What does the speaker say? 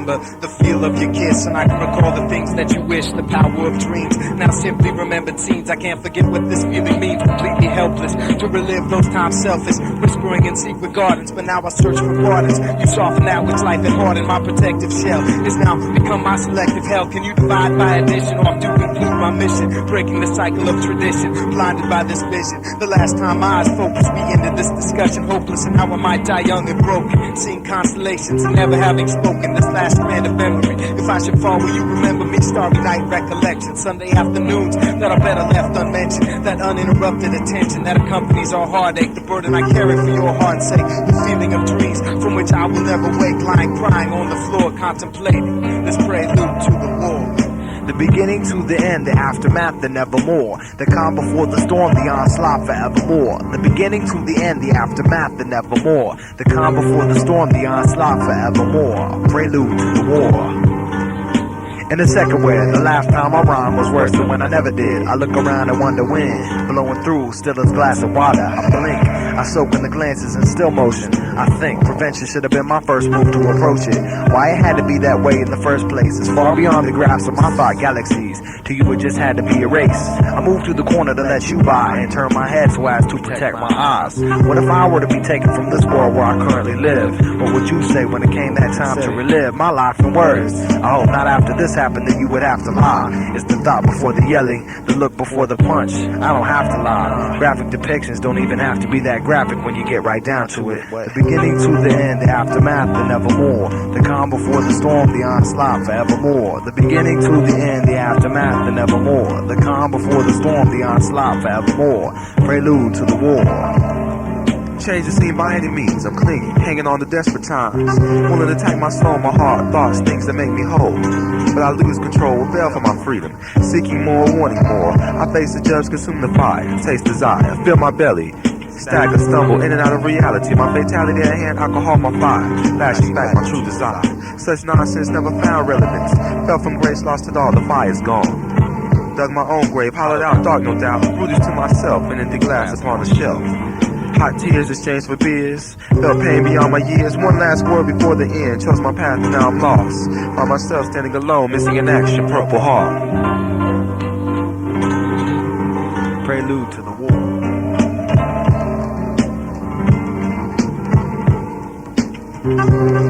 remember the feel of your kiss, and I can recall the things that you wish, the power of dreams. Now simply remembered scenes. I can't forget what this feeling means. Completely helpless to relive those times, selfish, whispering in secret gardens. But now I search for pardons. You soften that which life had hardened. My protective shell is now become my selective hell. Can you divide by addition, or to conclude my mission? Breaking the cycle of tradition, blinded by this vision. The last time my eyes focused, we ended this discussion hopeless. And how I might die young and broken, seeing constellations and never having spoken this last strand of memory. If I should fall, will you remember me? Starry night recollection, Sunday afternoons that are better left unmentioned. That uninterrupted attention that accompanies our heartache. The burden I carry for your heart's sake. The feeling of dreams from which I will never wake. Lying crying on the floor, contemplating this prelude to the war. The beginning to the end, the aftermath, the nevermore. The calm before the storm, the onslaught forevermore. The beginning to the end, the aftermath, the nevermore. The calm before the storm, the onslaught forevermore. Prelude to the war. In the second where the last time I rhymed was worse than when I never did. I look around and wonder when, blowing through still as glass of water. I blink, I soak in the glances in still motion. I think prevention should have been my first move to approach it. Why it had to be that way in the first place is far beyond the grasp of my thought galaxies. To you it just had to be erased. I moved to the corner to let you by and turn my head so as to protect my eyes. What if I were to be taken from this world where I currently live? What would you say when it came that time to relive my life in words? I hope not after this happened that you would have to lie. It's the thought before the yelling, the look before the punch. I don't have to lie. Graphic depictions don't even have to be that graphic when you get right down to it. The beginning to the end, the aftermath, the nevermore. The calm before the storm, the onslaught forevermore. The beginning to the end, the aftermath, the nevermore. The calm before the storm, the onslaught forevermore. Prelude to the war. Change the scene by any means. I'm clinging, hanging on to desperate times. Willing to take my soul, my heart, thoughts, things that make me whole. But I lose control, rebel for my freedom. Seeking more, wanting more. I face the judge, consume the fire. Taste desire, fill my belly. Stagger, stumble in and out of reality. My fatality at hand, alcohol, my fire. Flashing back my true desire. Such nonsense never found relevance. Fell from grace, lost it all, the fire's gone. Dug my own grave, hollowed out, dark no doubt. Brutish to myself, and empty glass upon the shelf. Hot tears exchanged for beers. Felt pain beyond my years. One last word before the end. Chose my path and now I'm lost. Find myself standing alone, missing an extra purple heart. Prelude to the war.